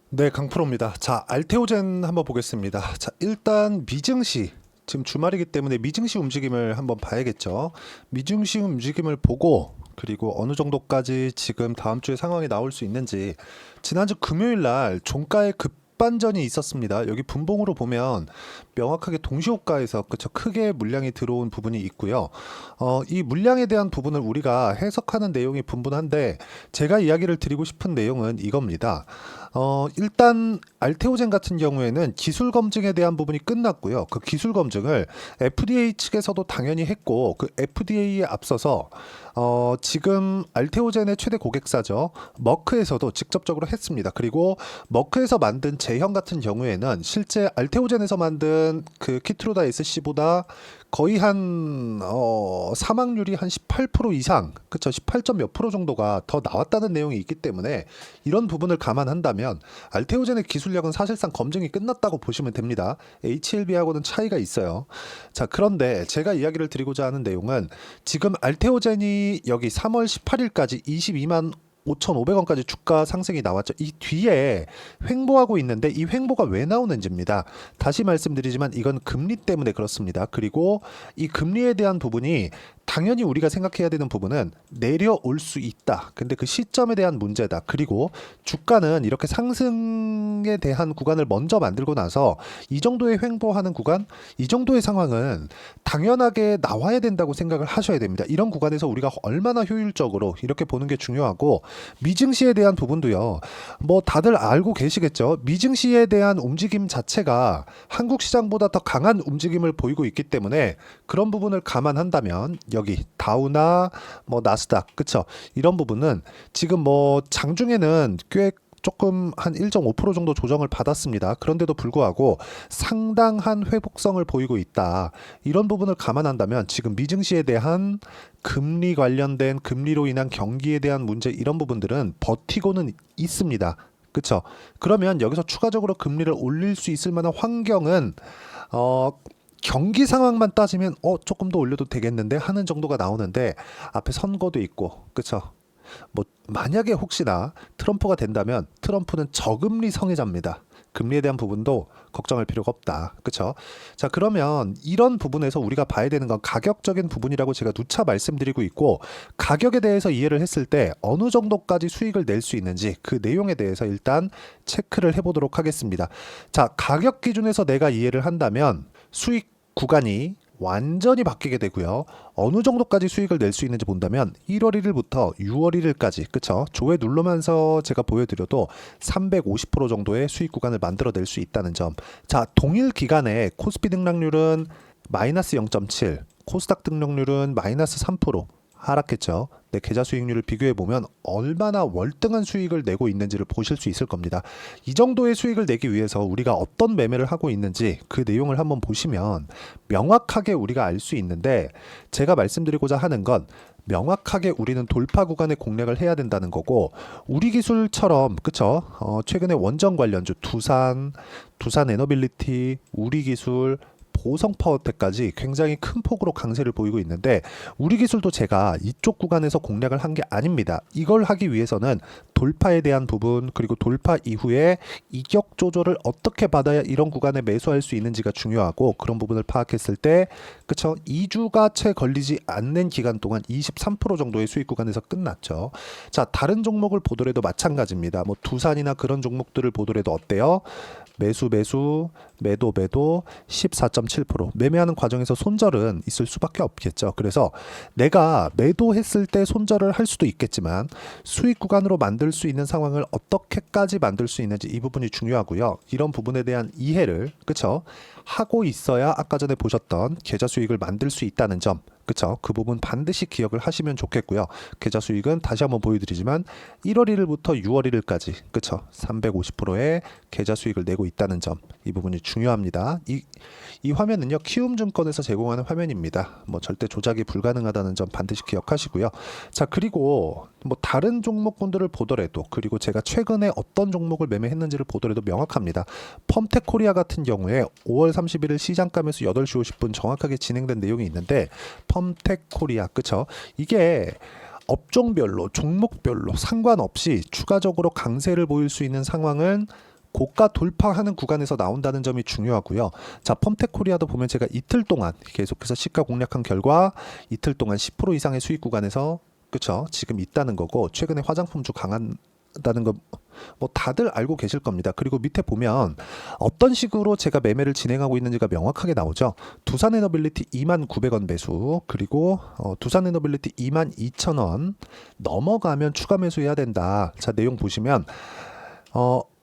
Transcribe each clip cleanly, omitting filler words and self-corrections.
네, 강프로입니다. 자, 알테오젠 한번 보겠습니다. 자, 일단 미증시. 지금 주말이기 때문에 미증시 움직임을 한번 봐야겠죠. 미증시 움직임을 보고 그리고 어느 정도까지 지금 다음 주에 상황이 나올 수 있는지. 지난주 금요일 날 종가의 급반전이 있었습니다. 여기 분봉으로 보면 명확하게 동시호가에서 그쵸 크게 물량이 들어온 부분이 있고요. 이 물량에 대한 부분을 우리가 해석하는 내용이 분분한데 제가 이야기를 드리고 싶은 내용은 이겁니다. 일단 알테오젠 같은 경우에는 기술 검증에 대한 부분이 끝났고요. 그 기술 검증을 FDA 측에서도 당연히 했고 그 FDA에 앞서서 지금 알테오젠의 최대 고객사죠. 머크에서도 직접적으로 했습니다. 그리고 머크에서 만든 제형 같은 경우에는 실제 알테오젠에서 만든 그 키트루다 SC보다 거의 한 사망률이 한 18% 이상, 그쵸? 18점 몇 프로 정도가 더 나왔다는 내용이 있기 때문에 이런 부분을 감안한다면 알테오젠의 기술력은 사실상 검증이 끝났다고 보시면 됩니다. HLB하고는 차이가 있어요. 자, 그런데 제가 이야기를 드리고자 하는 내용은 지금 알테오젠이 여기 3월 18일까지 22만 5,500원까지 주가 상승이 나왔죠. 이 뒤에 횡보하고 있는데 이 횡보가 왜 나오는지입니다. 다시 말씀드리지만 이건 금리 때문에 그렇습니다. 그리고 이 금리에 대한 부분이 당연히 우리가 생각해야 되는 부분은 내려올 수 있다. 근데 그 시점에 대한 문제다. 그리고 주가는 이렇게 상승에 대한 구간을 먼저 만들고 나서 이 정도의 횡보하는 구간, 이 정도의 상황은 당연하게 나와야 된다고 생각을 하셔야 됩니다. 이런 구간에서 우리가 얼마나 효율적으로 이렇게 보는 게 중요하고 미증시에 대한 부분도요. 뭐 다들 알고 계시겠죠. 미증시에 대한 움직임 자체가 한국 시장보다 더 강한 움직임을 보이고 있기 때문에 그런 부분을 감안한다면 여기 다우나 뭐 나스닥 그쵸 이런 부분은 지금 뭐 장중에는 꽤 조금 한 1.5% 정도 조정을 받았습니다. 그런데도 불구하고 상당한 회복성을 보이고 있다. 이런 부분을 감안한다면 지금 미증시에 대한 금리 관련된 금리로 인한 경기에 대한 문제 이런 부분들은 버티고는 있습니다. 그쵸? 그러면 여기서 추가적으로 금리를 올릴 수 있을 만한 환경은 어, 경기 상황만 따지면 조금 더 올려도 되겠는데 하는 정도가 나오는데 앞에 선거도 있고 그쵸? 뭐 만약에 혹시나 트럼프가 된다면 트럼프는 저금리 성애자입니다. 금리에 대한 부분도 걱정할 필요가 없다. 그쵸? 자, 그러면 이런 부분에서 우리가 봐야 되는 건 가격적인 부분이라고 제가 누차 말씀드리고 있고 가격에 대해서 이해를 했을 때 어느 정도까지 수익을 낼 수 있는지 그 내용에 대해서 일단 체크를 해보도록 하겠습니다. 자, 가격 기준에서 내가 이해를 한다면 수익 구간이 완전히 바뀌게 되고요. 어느 정도까지 수익을 낼 수 있는지 본다면 1월 1일부터 6월 1일까지 그쵸? 조회 누르면서 제가 보여드려도 350% 정도의 수익 구간을 만들어낼 수 있다는 점. 자, 동일 기간에 코스피 등락률은 마이너스 0.7, 코스닥 등락률은 마이너스 3% 하락했죠. 내 계좌 수익률을 비교해 보면 얼마나 월등한 수익을 내고 있는지를 보실 수 있을 겁니다. 이 정도의 수익을 내기 위해서 우리가 어떤 매매를 하고 있는지 그 내용을 한번 보시면 명확하게 우리가 알 수 있는데 제가 말씀드리고자 하는 건 명확하게 우리는 돌파 구간의 공략을 해야 된다는 거고 우리 기술처럼 그쵸? 최근에 원전 관련주 두산 에너빌리티, 우리 기술 보성 파워텍까지 굉장히 큰 폭으로 강세를 보이고 있는데 우리 기술도 제가 이쪽 구간에서 공략을 한 게 아닙니다. 이걸 하기 위해서는 돌파에 대한 부분 그리고 돌파 이후에 이격 조절을 어떻게 받아야 이런 구간에 매수할 수 있는지가 중요하고 그런 부분을 파악했을 때 그쵸 2주가 채 걸리지 않는 기간 동안 23% 정도의 수익 구간에서 끝났죠. 자, 다른 종목을 보더라도 마찬가지입니다. 뭐 두산이나 그런 종목들을 보더라도 어때요? 매도 14.7% 매매하는 과정에서 손절은 있을 수밖에 없겠죠. 그래서 내가 매도했을 때 손절을 할 수도 있겠지만 수익 구간으로 만들 수 있는 상황을 어떻게까지 만들 수 있는지 이 부분이 중요하고요. 이런 부분에 대한 이해를 그쵸? 하고 있어야 아까 전에 보셨던 계좌 수익을 만들 수 있다는 점 그쵸? 그 부분 반드시 기억을 하시면 좋겠고요. 계좌 수익은 다시 한번 보여드리지만 1월 1일부터 6월 1일까지 그쵸? 350%의 계좌 수익을 내고 있다는 점 이 부분이 중요합니다. 이 화면은요 키움증권에서 제공하는 화면입니다. 뭐 절대 조작이 불가능하다는 점 반드시 기억하시고요. 자, 그리고 뭐 다른 종목군들을 보더라도 그리고 제가 최근에 어떤 종목을 매매했는지를 보더라도 명확합니다. 펌텍코리아 같은 경우에 5월 31일 시장가면서 8시 50분 정확하게 진행된 내용이 있는데 펌텍코리아 그쵸? 이게 업종별로 종목별로 상관없이 추가적으로 강세를 보일 수 있는 상황은 고가 돌파하는 구간에서 나온다는 점이 중요하고요. 자, 펌텍코리아도 보면 제가 이틀 동안 계속해서 시가 공략한 결과 이틀 동안 10% 이상의 수익 구간에서 그쵸? 지금 있다는 거고 최근에 화장품주 강한다는 거 뭐 다들 알고 계실 겁니다. 그리고 밑에 보면 어떤 식으로 제가 매매를 진행하고 있는지가 명확하게 나오죠. 두산에너빌리티 29,000원 매수, 그리고 두산에너빌리티 22,000원 넘어가면 추가 매수해야 된다. 자, 내용 보시면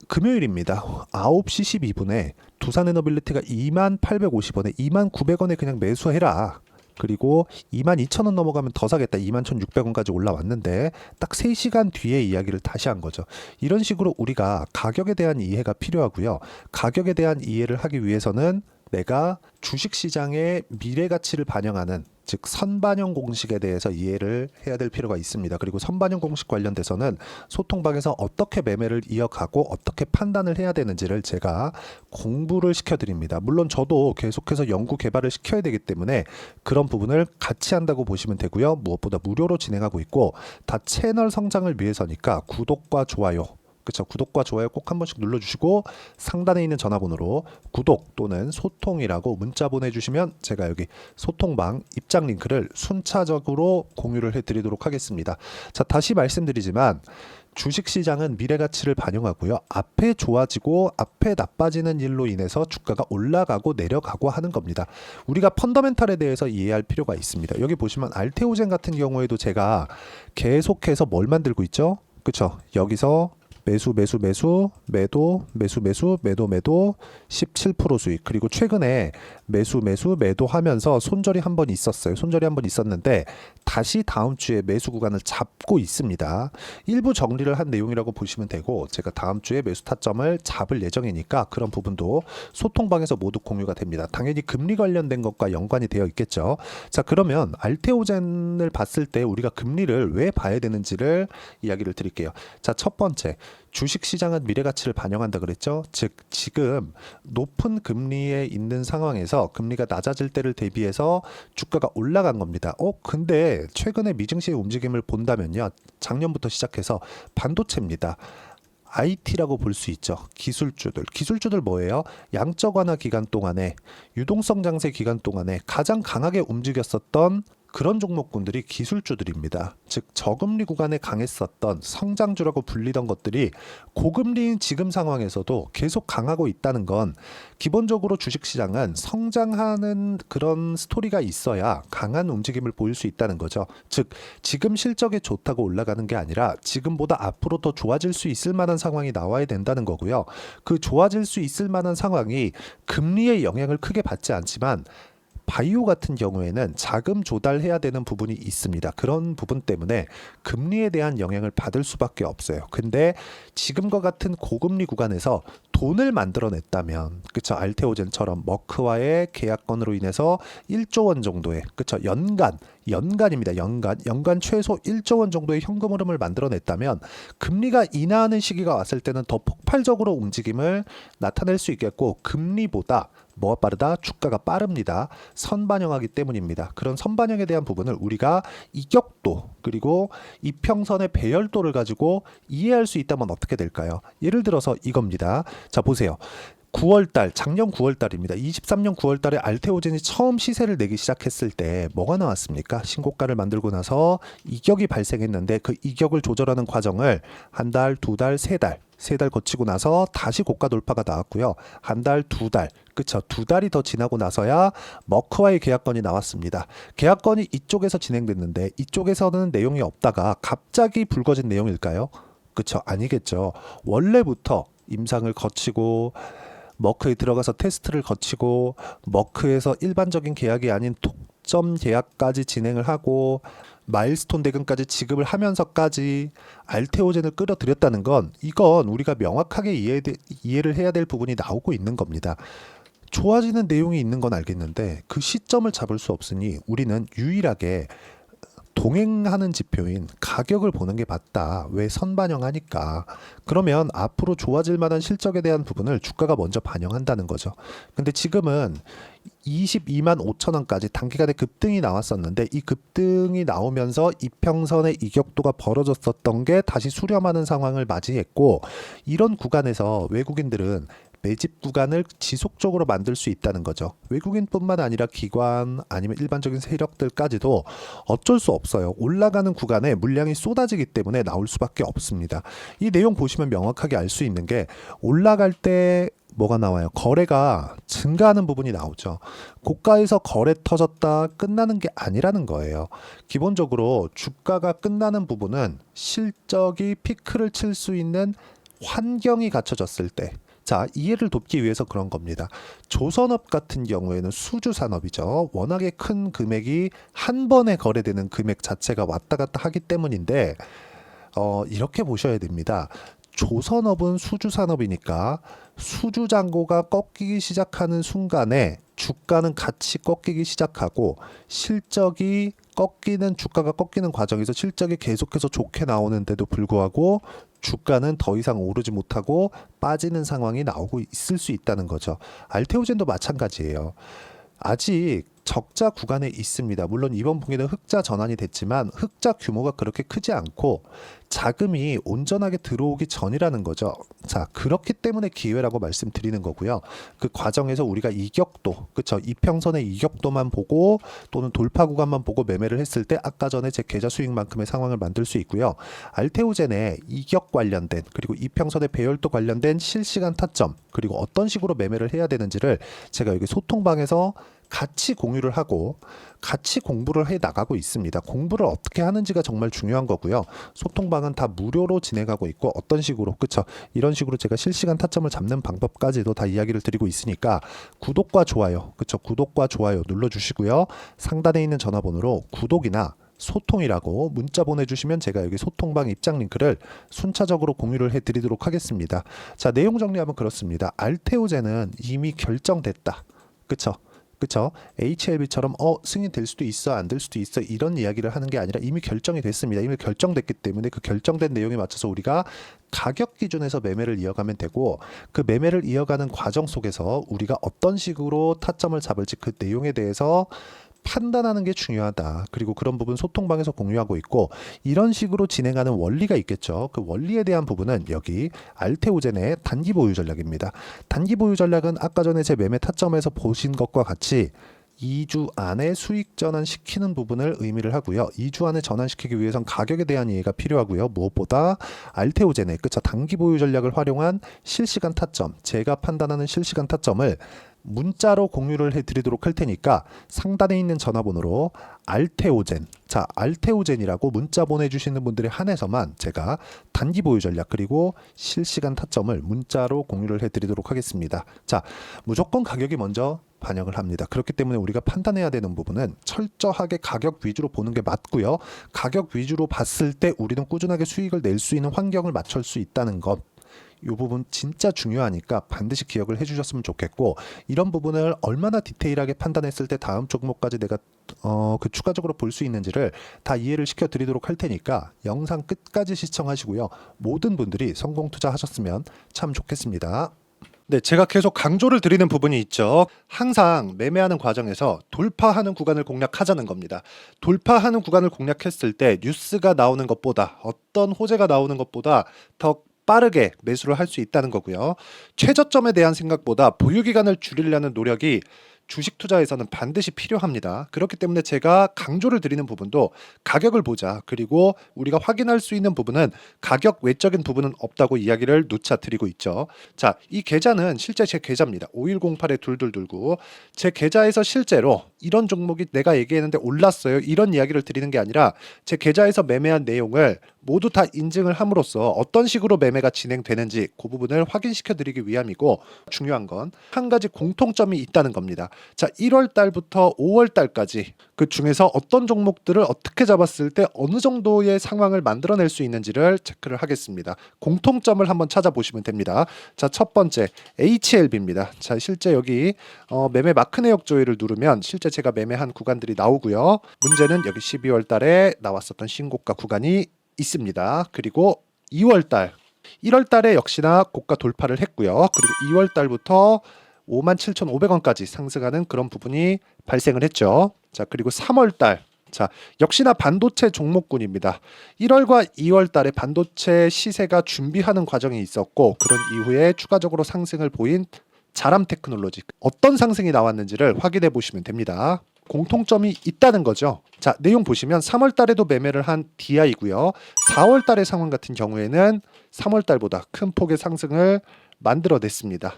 금요일입니다. 9시 12분에 두산에너빌리티가 2850원에 29,000원에 그냥 매수해라. 그리고 22,000원 넘어가면 더 사겠다. 21,600원까지 올라왔는데 딱 3시간 뒤에 이야기를 다시 한 거죠. 이런 식으로 우리가 가격에 대한 이해가 필요하고요. 가격에 대한 이해를 하기 위해서는 내가 주식시장의 미래 가치를 반영하는 즉 선반영 공식에 대해서 이해를 해야 될 필요가 있습니다. 그리고 선반영 공식 관련돼서는 소통방에서 어떻게 매매를 이어가고 어떻게 판단을 해야 되는지를 제가 공부를 시켜드립니다. 물론 저도 계속해서 연구 개발을 시켜야 되기 때문에 그런 부분을 같이 한다고 보시면 되고요. 무엇보다 무료로 진행하고 있고 다 채널 성장을 위해서니까 구독과 좋아요, 그쵸? 구독과 좋아요 꼭 한 번씩 눌러주시고 상단에 있는 전화번호로 구독 또는 소통이라고 문자 보내주시면 제가 여기 소통방 입장 링크를 순차적으로 공유를 해드리도록 하겠습니다. 자, 다시 말씀드리지만 주식시장은 미래가치를 반영하고요. 앞에 좋아지고 앞에 나빠지는 일로 인해서 주가가 올라가고 내려가고 하는 겁니다. 우리가 펀더멘탈에 대해서 이해할 필요가 있습니다. 여기 보시면 알테오젠 같은 경우에도 제가 계속해서 뭘 만들고 있죠? 그쵸? 여기서 매수 매수 매수 매도 매수 매수 매도 매도 17% 수익, 그리고 최근에 매수 매수 매도 하면서 손절이 한 번 있었어요. 손절이 한 번 있었는데 다시 다음 주에 매수 구간을 잡고 있습니다. 일부 정리를 한 내용이라고 보시면 되고 제가 다음 주에 매수 타점을 잡을 예정이니까 그런 부분도 소통방에서 모두 공유가 됩니다. 당연히 금리 관련된 것과 연관이 되어 있겠죠. 자, 그러면 알테오젠을 봤을 때 우리가 금리를 왜 봐야 되는지를 이야기를 드릴게요. 자, 첫 번째, 주식시장은 미래가치를 반영한다 그랬죠. 즉 지금 높은 금리에 있는 상황에서 금리가 낮아질 때를 대비해서 주가가 올라간 겁니다. 근데 최근에 미증시의 움직임을 본다면요, 작년부터 시작해서 반도체입니다. IT라고 볼 수 있죠. 기술주들 뭐예요? 양적 완화 기간 동안에, 유동성 장세 기간 동안에 가장 강하게 움직였었던 그런 종목군들이 기술주들입니다. 즉 저금리 구간에 강했었던 성장주라고 불리던 것들이 고금리인 지금 상황에서도 계속 강하고 있다는 건 기본적으로 주식시장은 성장하는 그런 스토리가 있어야 강한 움직임을 보일 수 있다는 거죠. 즉 지금 실적이 좋다고 올라가는 게 아니라 지금보다 앞으로 더 좋아질 수 있을 만한 상황이 나와야 된다는 거고요. 그 좋아질 수 있을 만한 상황이 금리의 영향을 크게 받지 않지만 바이오 같은 경우에는 자금 조달해야 되는 부분이 있습니다. 그런 부분 때문에 금리에 대한 영향을 받을 수밖에 없어요. 근데 지금과 같은 고금리 구간에서 돈을 만들어냈다면, 그쵸? 알테오젠처럼 머크와의 계약건으로 인해서 1조 원 정도의, 그쵸? 연간입니다. 연간 최소 1조 원 정도의 현금 흐름을 만들어냈다면 금리가 인하하는 시기가 왔을 때는 더 폭발적으로 움직임을 나타낼 수 있겠고, 금리보다 뭐가 빠르다? 주가가 빠릅니다. 선반영하기 때문입니다. 그런 선반영에 대한 부분을 우리가 이격도 그리고 이평선의 배열도를 가지고 이해할 수 있다면 어떻게 될까요? 예를 들어서 이겁니다. 자, 보세요. 9월달, 작년 9월달입니다. 23년 9월달에 알테오젠이 처음 시세를 내기 시작했을 때 뭐가 나왔습니까? 신고가를 만들고 나서 이격이 발생했는데 그 이격을 조절하는 과정을 한 달, 두 달, 세 달 거치고 나서 다시 고가 돌파가 나왔고요. 한 달, 두 달, 그쵸? 두 달이 더 지나고 나서야 머크와의 계약건이 나왔습니다. 계약건이 이쪽에서 진행됐는데 이쪽에서는 내용이 없다가 갑자기 불거진 내용일까요? 그쵸? 아니겠죠. 원래부터 임상을 거치고 머크에 들어가서 테스트를 거치고 머크에서 일반적인 계약이 아닌 독점 계약까지 진행을 하고 마일스톤 대금까지 지급을 하면서까지 알테오젠을 끌어들였다는 건 이건 우리가 명확하게 이해를 해야 될 부분이 나오고 있는 겁니다. 좋아지는 내용이 있는 건 알겠는데 그 시점을 잡을 수 없으니 우리는 유일하게 동행하는 지표인 가격을 보는 게 맞다. 왜? 선반영하니까. 그러면 앞으로 좋아질 만한 실적에 대한 부분을 주가가 먼저 반영한다는 거죠. 근데 지금은 22만 5천 원까지 단기간에 급등이 나왔었는데 이 급등이 나오면서 이평선의 이격도가 벌어졌었던 게 다시 수렴하는 상황을 맞이했고, 이런 구간에서 외국인들은 매집 구간을 지속적으로 만들 수 있다는 거죠. 외국인뿐만 아니라 기관 아니면 일반적인 세력들까지도 어쩔 수 없어요. 올라가는 구간에 물량이 쏟아지기 때문에 나올 수밖에 없습니다. 이 내용 보시면 명확하게 알 수 있는 게, 올라갈 때 뭐가 나와요? 거래가 증가하는 부분이 나오죠. 고가에서 거래 터졌다 끝나는 게 아니라는 거예요. 기본적으로 주가가 끝나는 부분은 실적이 피크를 칠 수 있는 환경이 갖춰졌을 때, 자, 이해를 돕기 위해서 그런 겁니다. 조선업 같은 경우에는 수주 산업이죠. 워낙에 큰 금액이 한 번에 거래되는 금액 자체가 왔다 갔다 하기 때문인데, 이렇게 보셔야 됩니다. 조선업은 수주 산업이니까 수주 잔고가 꺾이기 시작하는 순간에 주가는 같이 꺾이기 시작하고, 실적이 꺾이는, 주가가 꺾이는 과정에서 실적이 계속해서 좋게 나오는데도 불구하고 주가는 더 이상 오르지 못하고 빠지는 상황이 나오고 있을 수 있다는 거죠. 알테오젠도 마찬가지예요. 아직 적자 구간에 있습니다. 물론 이번 분기는 흑자 전환이 됐지만 흑자 규모가 그렇게 크지 않고 자금이 온전하게 들어오기 전이라는 거죠. 자, 그렇기 때문에 기회라고 말씀드리는 거고요. 그 과정에서 우리가 이격도, 그쵸? 이평선의 이격도만 보고 또는 돌파 구간만 보고 매매를 했을 때 아까 전에 제 계좌 수익만큼의 상황을 만들 수 있고요. 알테오젠의 이격 관련된, 그리고 이평선의 배열도 관련된 실시간 타점, 그리고 어떤 식으로 매매를 해야 되는지를 제가 여기 소통방에서 같이 공유를 하고 같이 공부를 해 나가고 있습니다. 공부를 어떻게 하는지가 정말 중요한 거고요. 소통방은 다 무료로 진행하고 있고, 어떤 식으로, 그쵸? 이런 식으로 제가 실시간 타점을 잡는 방법까지도 다 이야기를 드리고 있으니까 구독과 좋아요, 그쵸? 구독과 좋아요 눌러주시고요. 상단에 있는 전화번호로 구독이나 소통이라고 문자 보내주시면 제가 여기 소통방 입장 링크를 순차적으로 공유를 해드리도록 하겠습니다. 자, 내용 정리하면 그렇습니다. 알테오젠은 이미 결정됐다, 그쵸? 그쵸? HLB처럼 승인될 수도 있어, 안 될 수도 있어, 이런 이야기를 하는 게 아니라 이미 결정이 됐습니다. 이미 결정됐기 때문에 그 결정된 내용에 맞춰서 우리가 가격 기준에서 매매를 이어가면 되고, 그 매매를 이어가는 과정 속에서 우리가 어떤 식으로 타점을 잡을지 그 내용에 대해서 판단하는 게 중요하다. 그리고 그런 부분 소통방에서 공유하고 있고, 이런 식으로 진행하는 원리가 있겠죠. 그 원리에 대한 부분은 여기 알테오젠의 단기 보유 전략입니다. 단기 보유 전략은 아까 전에 제 매매 타점에서 보신 것과 같이 2주 안에 수익 전환시키는 부분을 의미를 하고요. 2주 안에 전환시키기 위해선 가격에 대한 이해가 필요하고요. 무엇보다 알테오젠의, 그쵸, 단기 보유 전략을 활용한 실시간 타점, 제가 판단하는 실시간 타점을 문자로 공유를 해드리도록 할 테니까 상단에 있는 전화번호로 알테오젠, 자, 알테오젠이라고 문자 보내주시는 분들에 한해서만 제가 단기 보유 전략 그리고 실시간 타점을 문자로 공유를 해드리도록 하겠습니다. 자, 무조건 가격이 먼저 반영을 합니다. 그렇기 때문에 우리가 판단해야 되는 부분은 철저하게 가격 위주로 보는 게 맞고요. 가격 위주로 봤을 때 우리는 꾸준하게 수익을 낼 수 있는 환경을 맞출 수 있다는 것, 이 부분 진짜 중요하니까 반드시 기억을 해주셨으면 좋겠고, 이런 부분을 얼마나 디테일하게 판단했을 때 다음 종목까지 내가 그 추가적으로 볼 수 있는지를 다 이해를 시켜드리도록 할 테니까 영상 끝까지 시청하시고요. 모든 분들이 성공 투자하셨으면 참 좋겠습니다. 네, 제가 계속 강조를 드리는 부분이 있죠. 항상 매매하는 과정에서 돌파하는 구간을 공략하자는 겁니다. 돌파하는 구간을 공략했을 때 뉴스가 나오는 것보다, 어떤 호재가 나오는 것보다 더 빠르게 매수를 할 수 있다는 거고요. 최저점에 대한 생각보다 보유기간을 줄이려는 노력이 주식 투자에서는 반드시 필요합니다. 그렇기 때문에 제가 강조를 드리는 부분도 가격을 보자, 그리고 우리가 확인할 수 있는 부분은 가격 외적인 부분은 없다고 이야기를 누차 드리고 있죠. 자, 이 계좌는 실제 제 계좌입니다. 5108-2229. 제 계좌에서 실제로 이런 종목이 내가 얘기했는데 올랐어요, 이런 이야기를 드리는 게 아니라 제 계좌에서 매매한 내용을 모두 다 인증을 함으로써 어떤 식으로 매매가 진행되는지 그 부분을 확인시켜 드리기 위함이고, 중요한 건 한 가지 공통점이 있다는 겁니다. 자, 1월 달부터 5월 달까지 그 중에서 어떤 종목들을 어떻게 잡았을 때 어느 정도의 상황을 만들어낼 수 있는지를 체크를 하겠습니다. 공통점을 한번 찾아보시면 됩니다. 자, 첫 번째 HLB입니다. 자, 실제 여기 매매 마크 내역 조회를 누르면 실제 제가 매매한 구간들이 나오고요. 문제는 여기 12월 달에 나왔었던 신고가 구간이 있습니다. 그리고 2월 달, 1월 달에 역시나 고가 돌파를 했고요. 그리고 2월 달부터 57,500원까지 상승하는 그런 부분이 발생을 했죠. 자, 그리고 3월 달. 자, 역시나 반도체 종목군입니다. 1월과 2월 달에 반도체 시세가 준비하는 과정이 있었고 그런 이후에 추가적으로 상승을 보인 자람 테크놀로지. 어떤 상승이 나왔는지를 확인해 보시면 됩니다. 공통점이 있다는 거죠. 자, 내용 보시면 3월 달에도 매매를 한 DI고요. 4월 달의 상황 같은 경우에는 3월 달보다 큰 폭의 상승을 만들어냈습니다.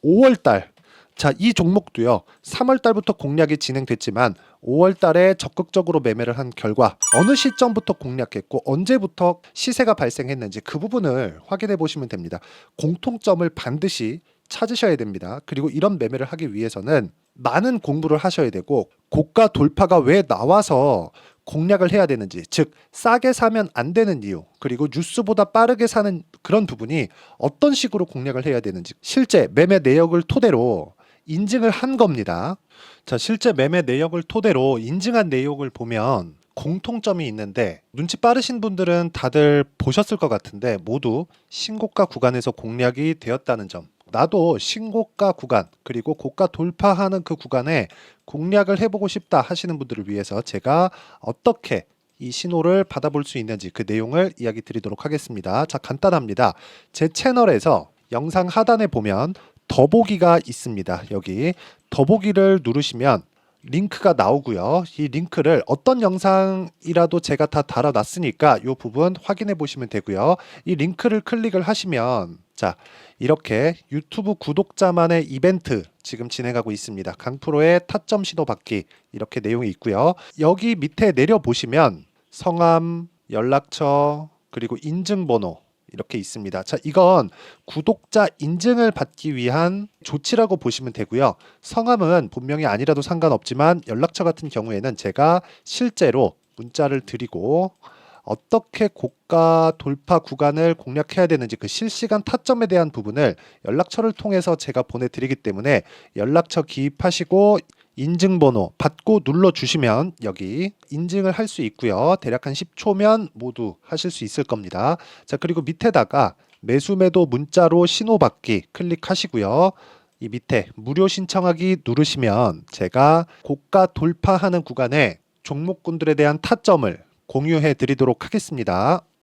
5월 달. 자, 이 종목도요. 3월 달부터 공략이 진행됐지만 5월 달에 적극적으로 매매를 한 결과 어느 시점부터 공략했고 언제부터 시세가 발생했는지 그 부분을 확인해 보시면 됩니다. 공통점을 반드시 찾으셔야 됩니다. 그리고 이런 매매를 하기 위해서는 많은 공부를 하셔야 되고 고가 돌파가 왜 나와서 공략을 해야 되는지, 즉 싸게 사면 안 되는 이유, 그리고 뉴스보다 빠르게 사는 그런 부분이 어떤 식으로 공략을 해야 되는지 실제 매매 내역을 토대로 인증을 한 겁니다. 자, 실제 매매 내역을 토대로 인증한 내용을 보면 공통점이 있는데 눈치 빠르신 분들은 다들 보셨을 것 같은데 모두 신고가 구간에서 공략이 되었다는 점. 나도 신고가 구간 그리고 고가 돌파하는 그 구간에 공략을 해보고 싶다 하시는 분들을 위해서 제가 어떻게 이 신호를 받아볼 수 있는지 그 내용을 이야기 드리도록 하겠습니다. 자, 간단합니다. 제 채널에서 영상 하단에 보면 더보기가 있습니다. 여기 더보기를 누르시면 링크가 나오고요. 이 링크를 어떤 영상이라도 제가 다 달아놨으니까 이 부분 확인해 보시면 되고요. 이 링크를 클릭을 하시면 자, 이렇게 유튜브 구독자만의 이벤트 지금 진행하고 있습니다. 강프로의 타점 신호 받기 이렇게 내용이 있고요. 여기 밑에 내려 보시면 성함, 연락처, 그리고 인증번호 이렇게 있습니다. 자, 이건 구독자 인증을 받기 위한 조치라고 보시면 되고요. 성함은 본명이 아니라도 상관없지만 연락처 같은 경우에는 제가 실제로 문자를 드리고 어떻게 고가 돌파 구간을 공략해야 되는지 그 실시간 타점에 대한 부분을 연락처를 통해서 제가 보내드리기 때문에 연락처 기입하시고 인증번호 받고 눌러주시면 여기 인증을 할 수 있고요. 대략 한 10초면 모두 하실 수 있을 겁니다. 자, 그리고 밑에다가 매수매도 문자로 신호받기 클릭하시고요. 이 밑에 무료 신청하기 누르시면 제가 고가 돌파하는 구간에 종목군들에 대한 타점을 공유해 드리도록 하겠습니다.